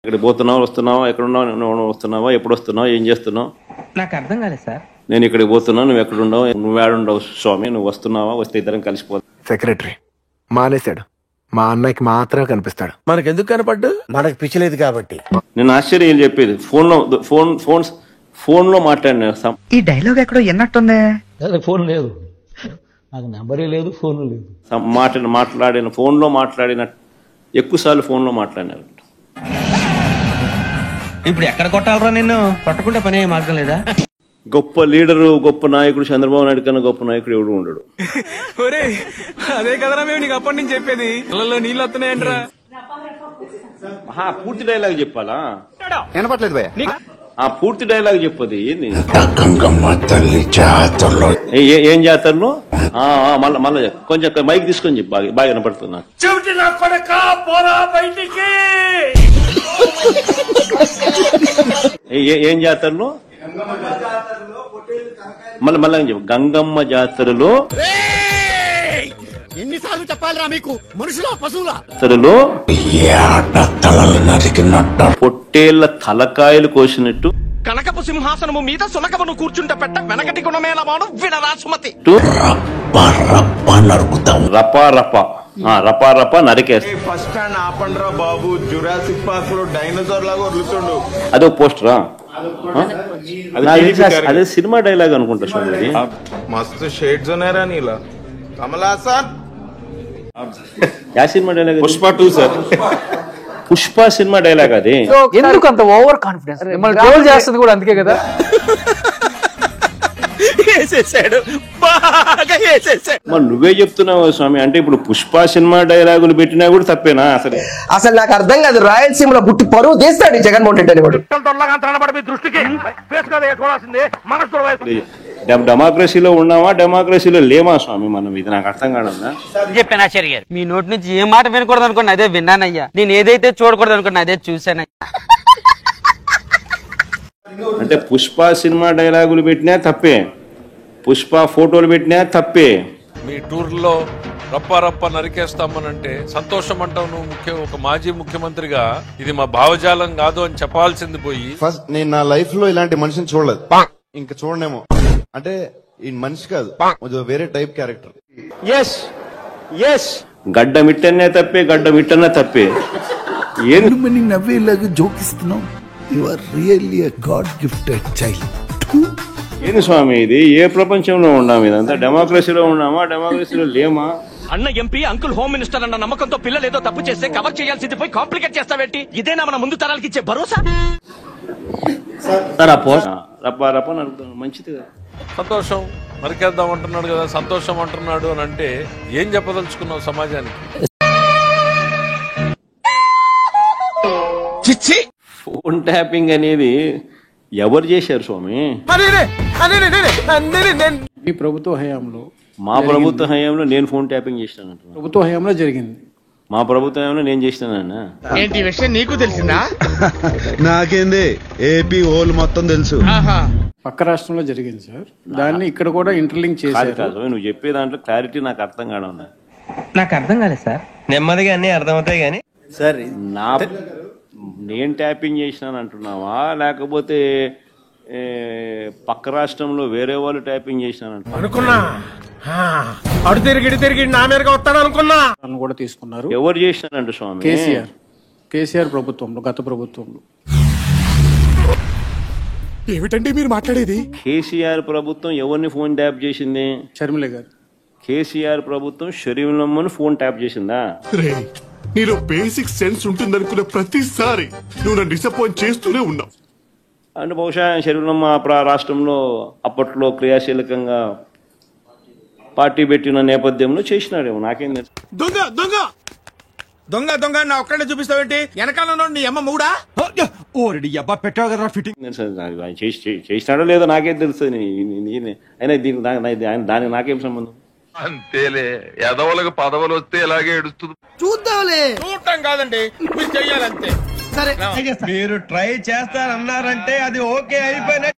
ఇక్కడ పోతున్నావు వస్తున్నావా, ఎక్కడున్నావు, నువ్వు వస్తున్నావా, ఎప్పుడు వస్తున్నావు, ఏం చేస్తున్నావు? నాకు అర్థం కాలేదు సార్. నేను ఇక్కడికి పోతున్నావు, నువ్వు ఎక్కడున్నావు, నువ్వు ఏడుండవు స్వామి, నువ్వు వస్తున్నావా, వస్తే ఇద్దరం కలిసిపోతాం. సెక్రటరీ మానేశాడు, మా అన్నయ్యకి మాత్రమే కనిపిస్తాడు. మనకెందుకు కనపడ్డు? మనకు పిచ్చలేదు కాబట్టి. నేను ఆశ్చర్యం చెప్పేది ఫోన్ లో మాట్లాడిన ఈ డైలాగ్ ఎక్కడో ఎన్నట్టుంది. ఫోన్ లేదు, నాకు నెంబరే లేదు, ఫోన్ లేదు. మాట్లాడిన ఫోన్ లో మాట్లాడిన ఎక్కువసార్లు ఫోన్ లో మాట్లాడినారు. ఇప్పుడు ఎక్కడ కొట్టాలరా నిన్ను? కొట్టకుండా పని అయ్యే మార్గం లేదా? గొప్ప లీడరు, గొప్ప నాయకుడు చంద్రబాబు నాయుడు కన్నా గొప్ప నాయకుడు ఎవడు ఉండడు. అదే కదరా మేము నీకు అప్పటి నుంచి చెప్పేది. ఇళ్లలో నీళ్ళు వస్తున్నాయంటరా. పూర్తి డైలాగ్ చెప్పాలా? వినపట్లేదు భయ్య. పూర్తి డైలాగ్ చెప్పది. ఏంది ఏం జాతరలో? మళ్ళా కొంచెం మైక్ తీసుకొని చెప్పి బాగా వినపడుతున్నా. ఏం జాతరలో? మళ్ళా చెప్పు. గంగమ్మ జాతరలో ఎన్నిసార్లు చెప్పాలిరా మీకు? మనుషుల పశువుల జాతరలో పొట్టేళ్ల తలకాయలు కోసినట్టు కనకపు సింహాసనము మీద సునకమును కూర్చుంటే పెట్ట వెనకటి గుణమేల వాడు వినరా సుమతి. రపా రపా నరికేస్తా. ఫస్ట్ స్టాండ్ ఆపండ్రా బాబు, జురాసిక్ పార్క్ లో డైనోసార్ లాగా వదులుతుండు. అదో పోస్టరా? అదే సినిమా డైలాగ్ అనుకుంటా స్వామి. మస్తు షేడ్స్ ఉన్నాయరా నీలా. కమల్ హాసన్ యా cinema dialogue? Pushpa 2 sir. Pushpa cinema dialogue అది. ఎందుకు అంత ఓవర్ కాన్ఫిడెన్స్? మిమ్మల్ని ట్రోల్ చేస్తుంది కూడా అందుకే కదా. మరి నువ్వే చెప్తున్నావు స్వామి. అంటే ఇప్పుడు పుష్ప సినిమా డైలాగులు పెట్టినా కూడా తప్పేనా? అసలు నాకు అర్థం కాదు. రాయలసీమలో పుట్టి పరువు తీస్తాడు ఈ జగన్మోహన్ రెడ్డి అనేవాడు. డెమోక్రసీలో ఉన్నావా, డెమోక్రసీలో లేమా స్వామి మనం? ఇది నాకు అర్థం కాదన్నా. చెప్పాను ఆచార్య గారు, మీ నోటి నుంచి ఏ మాట వినకూడదు అనుకున్నా అదే విన్నానయ్యా. నేను ఏదైతే చూడకూడదు అనుకున్నా అదే చూసానయ్యా. అంటే పుష్ప సినిమా డైలాగులు పెట్టినా తప్పే, పుష్ప ఫోటోలు పెట్టినా తప్పే. మీ టూర్లో రప్ప నరికేస్తామనంటే సంతోషం అంటావు నువ్వు. ఒక మాజీ ముఖ్యమంత్రిగా ఇది మా భావజాలం కాదు అని చెప్పాల్సింది పోయి. ఫస్ట్ నేను నా లైఫ్ లో ఇలాంటి మనిషిని చూడలేదు, ఇంకా చూడనేమో. అంటే ఈ మనిషి కాదు, వేరే టైప్ క్యారెక్టర్. గడ్డ మిట్టనే తప్పే, గడ్డ మిట్టనే తప్పే. ఏంటి నవ్వేలాగా జోకిస్తున్నావు? You are really a god gifted child. ఏంది స్వామి ఇది? ఏ ప్రపంచంలో ఉన్నాము? ఇదంతా డెమోక్రసీలో ఉన్నామా, డెమోక్రసీలో లేమా? అన్న ఎంపీ, అంకుల్ హోమ్ మినిస్టర్ అన్న నమ్మకంతో పిల్లలు ఏదో తప్పు చేస్తే కవర్ చేయాల్సింది పోయి కాంప్లికేట్ చేస్తావేంటి? ఇదేనా మన ముందు తరాలకి ఇచ్చే భరోసా? రప్ప నడుపుతాను, మంచిది కదా. సంతోషం నరికేద్దాం అంటున్నాడు కదా, సంతోషం అంటున్నాడు అని అంటే ఏం చెప్పదలుచుకున్నావు సమాజానికి? ఫోన్ ట్యాపింగ్ అనేది ఎవరు చేశారు స్వామి? మీ ప్రభుత్వ హయాంలో, మా ప్రభుత్వ హయాంలో నేను ఫోన్ ట్యాపింగ్ చేసినాను. ప్రభుత్వ హయాంలో జరిగింది. మా ప్రభుత్వ హయాంలో నేను చేసినానన్నా. ఏంటి విషయం నీకు తెలిసిందా? నాకేంది, ఏపీ హోల్ మొత్తం తెలుసు. పక్క రాష్ట్రంలో జరిగింది సార్. దాన్ని ఇక్కడ కూడా ఇంటర్లింక్ చేశారు. కాదు, నువ్వు చెప్పే దాంట్లో క్లారిటీ నాకు అర్థం కావడం. నాకు అర్థం కాలేదు సార్. నెమ్మదిగా అన్ని అర్థమవుతాయి గానీ సార్ నేను ట్యాపింగ్ చేసినాను అంటున్నావా, లేకపోతే పక్క రాష్ట్రంలో వేరే వాళ్ళు ట్యాపింగ్ చేసినాను అనుకున్నా? అడు తిరిగి నా మీదగా వస్తాడు అనుకున్నా. కూడా తీసుకున్నారు. ఎవరు చేసినారంట స్వామి? కేసీఆర్ ప్రభుత్వంలో, గత ప్రభుత్వంలో. ఏమిటండి మీరు మాట్లాడేది? కేసీఆర్ ప్రభుత్వం ఎవరిని ఫోన్ ట్యాప్ చేసింది? షర్మిల గారు. కేసీఆర్ ప్రభుత్వం షరీఫ్లమ్మను ఫోన్ ట్యాప్ చేసిందా? నీలో బేసిక్ సెన్స్ ఉంటుందనుకున్న ప్రతిసారి నువ్వు నన్ను డిసప్పాయింట్ చేస్తూనే ఉన్నావు. అంటే బహుశా షరీఫ్లమ్మ రాష్ట్రంలో అప్పట్లో క్రియాశీలకంగా పార్టీ పెట్టిన నేపథ్యంలో చేసినాడేమో, నాకేం తెలుసు. దొంగ దొంగ దొంగ దొంగ నా ఒక్కడే చూపిస్తావేంటి? వెనకాల నీ అమ్మ మూడా? ఓరెడి అబ్బా పెట్టావు కదా ఫిట్టింగ్. చేసినాడో లేదో నాకేం తెలుసు. అయినా దానికి నాకేం సంబంధం? అంతేలే, ఎదవలకు పదవులు వస్తే ఎలాగే ఏడుస్తుంది. చూద్దాంలే. చూడటం కాదండి, మీరు చెయ్యాలంతే. సరే, మీరు ట్రై చేస్తారన్నారంటే అది ఓకే అయిపోయిన